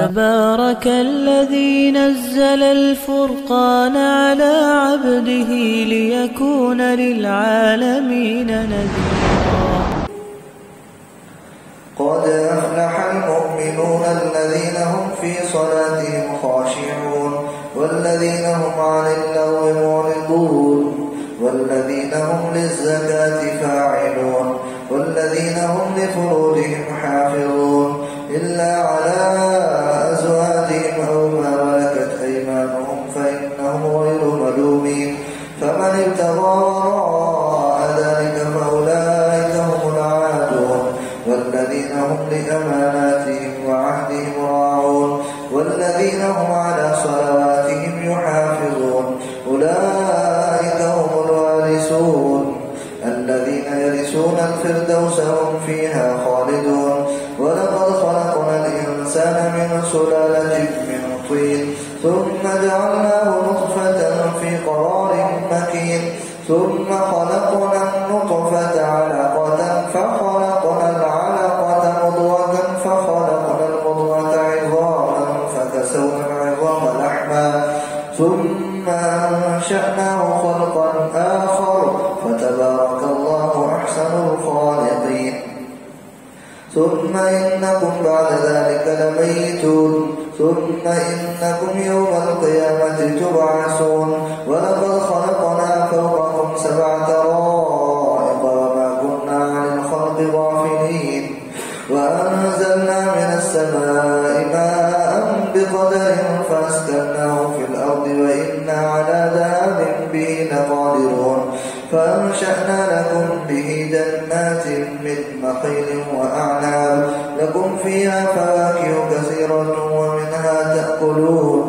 تبارك الذي نزل الفرقان على عبده ليكون للعالمين نذيرا. قد أفلح المؤمنون الذين هم في صلاتهم خاشعون والذين هم عن اللغو معرضون والذين هم للزكاة فاعلون والذين هم لفروجهم حافظون إلا على أزواجهم أو ما ملكت أيمانهم فإنهم غير ملومين فمن ابتغى وراء ذلك فأولئك هم العادون والذين هم لأماناتهم وعهدهم راعون والذين هم على صلواتهم يحافظون أولئك هم الوارثون الذين يرثون الفردوس هم فيها خالدون. ولقد خلقنا الإنسان من سلالة من طين ثم جعلناه نطفة في قرار مكين ثم خلقنا النطفة علقة فخلقنا العلقة مضغة فخلقنا المضغة عظاما فكسونا العظام لحما ثم أنشأناه خلقا آخر فتبارك الله أحسن الخالقين. ثم إنكم بعد ذلك لميتون ثم إنكم يوم القيامة تبعثون. ولقد خلقنا فوقكم 7 طرائق وما كنا عن الخلق غافلين وأنزلنا من السماء ماء بقدر فأسكناه في الأرض وإنا على ذهاب به لقادرون. فأنشأنا لكم به جنات من نخيل وأعناب لكم فيها فواكه كثيرة ومنها تأكلون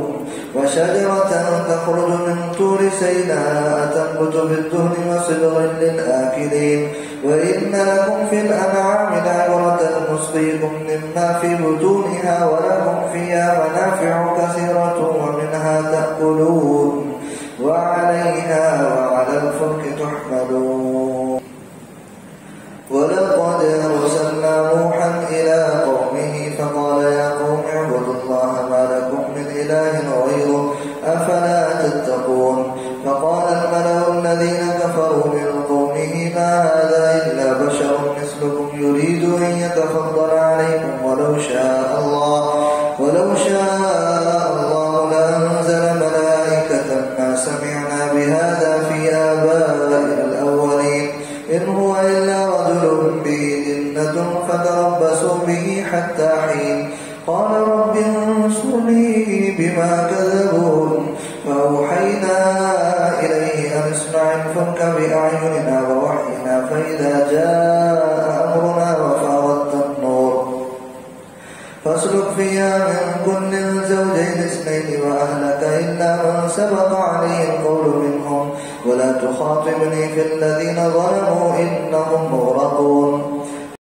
وشجرة تخرج من طور سيناء تنبت بالدهن وصبغ للآكلين. وإن لكم في الأنعام لعبرة نسقيكم مما في بطونها ولكم فيها منافع كثيرة ومنها تأكلون وعليها وعلى الفلك تحملون. ولقد أرسلنا نوحا إلى قومه فقال يا قوم اعبدوا الله ما لكم من إله غيره أفلا تتقون. فقال الملأ الذين كفروا من قومه ما هذا إلا بشر مثلكم يريد أن يتفضل عليكم ولو شاء الله لأنزل ملائكة ما سمعنا بهذا في آبائنا الأولين إن هو إلا رجل به جنة فتربصوا به حتى حين. قال رب انصرني بما كذبون. فأوحينا إليه أن اصنع الفلك بأعيننا ووحينا فإذا جاء أمرنا وفاردت النور فاسلك فيها من كل زوجين 2 وأهلك إلا من سبق عليه القول منهم ولا تخاطبني في الذين ظلموا إنهم مغرقون.